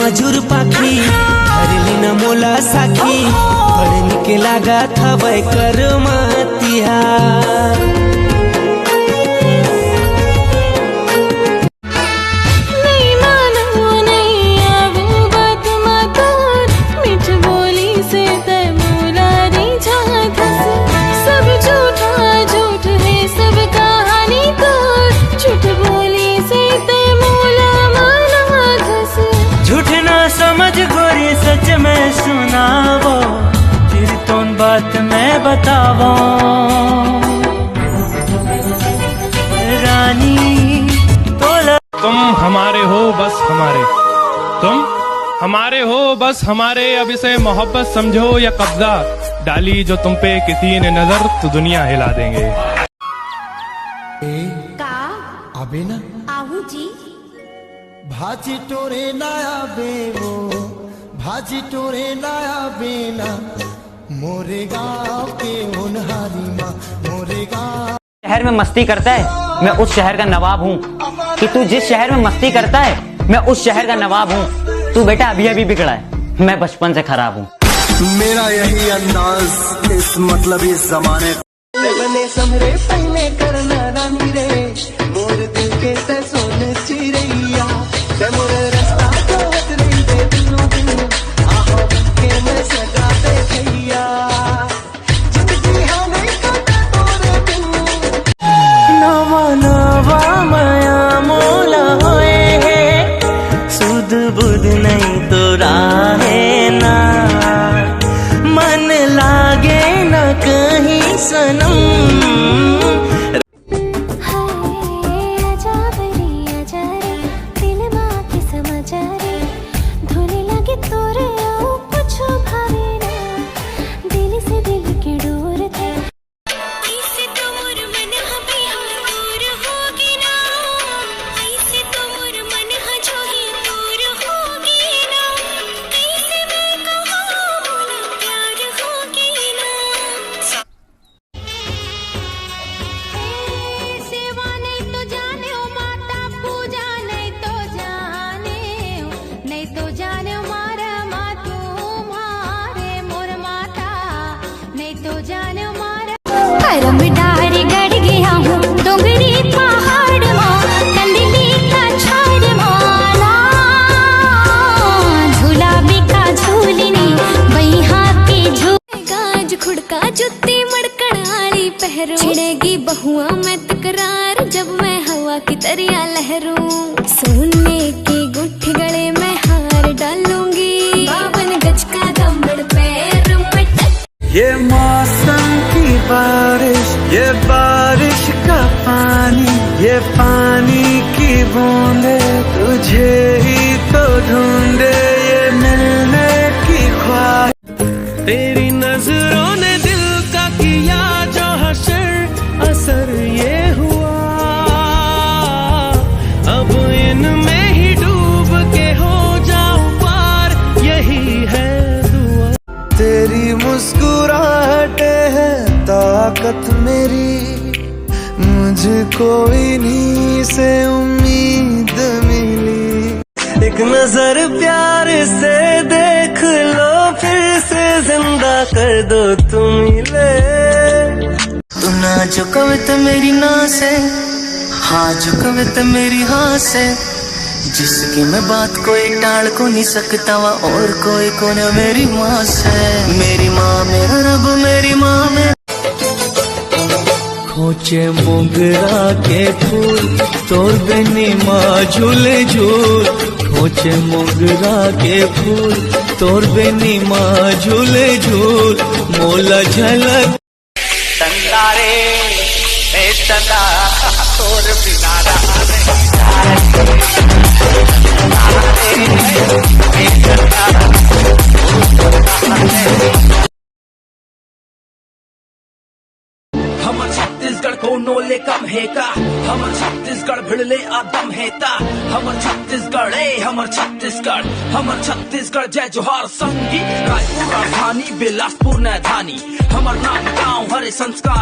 मजूर पाखी धरली न मोला साखी पढ़ के लागा था कर मातिया। सच में सुनावो फिर तोन बात मैं बतावो रानी तोला। तुम हमारे हो बस हमारे, तुम हमारे हो बस हमारे। अब इसे मोहब्बत समझो या कब्जा, डाली जो तुम पे किसी ने नजर तो दुनिया हिला देंगे। का अबे ना आहू जी भाजी टोरे नया बेवो भाजी टोरे नया बेना मोरे गाँव के उन्हारी माँ मोरे गाँव। शहर में मस्ती करता है मैं उस शहर का नवाब हूँ कि तू जिस शहर में मस्ती करता है मैं उस शहर का नवाब हूँ। तू बेटा अभी अभी बिगड़ा है, मैं बचपन से खराब हूँ। मेरा यही अंदाज इस मतलब इस जमाने समरे पहले करना रानी रे मोर दिल के ते सोने चिरैया ते मोर रास्ता जोत रही दे दिनों दिन आहो के मैं सजा दे भैया जिंदगी हमें कटा तोरे दिन नवा नवा माया मोला होए है सुध बुध नहीं तो राहे ना मन लागे न कहीं सनम। डारी गड़ गया हूँ डोंगरी पहाड़ माँ कंडली का छाड़ माला झूला बिका झूलनी वही हाथी झूल गाज खुड़का जुत्ती मड़कड़ आली पहरू छिड़ेगी बहुआ मैं तकरार जब मैं हवा की तरिया लहरूं सोने की गुट्ठी गले में हार डालूंगी 52 गज का दमड़ पैर मटक। ये मौसम की बारिश ये बारिश का पानी ये पानी की बूंदे तुझे ही तो ढूंढे ये मिलने की ख्वाहिश। तेरी नजरों ने दिल का किया जो हशर असर ये हुआ अब इनमें ही डूब के हो जाऊं पार यही है दुआ। तेरी मुस्कुराहटे है ताकत मेरी मुझको इन्हीं से उम्मीद मिली। एक नजर प्यार से देख लो फिर से जिंदा कर दो तुम मिले। तू ना जो कविता मेरी ना से हाँ जो कविता मेरी हाँ से जिसकी मैं बात कोई टाल को नहीं सकता वा और कोई को न मेरी माँ से। मेरी माँ मेरा रब मेरी माँ में खोचे मोगरा के फूल तोर बिनी माँ झूले झूल खोचे मोगरा के फूल तोर बिनी माँ झूले झूल मोला झलक तंदारे तंदा तोर बिना हमर छत्तीसगढ़ को नोले कम है का हमर छत्तीसगढ़ भिड़ले आदम हेता हमर छत्तीसगढ़ हमर छत्तीसगढ़ जय जोहार संगी रायपुर राजधानी बिलासपुर नैधानी हमर नाम गाँव हरे संस्कार।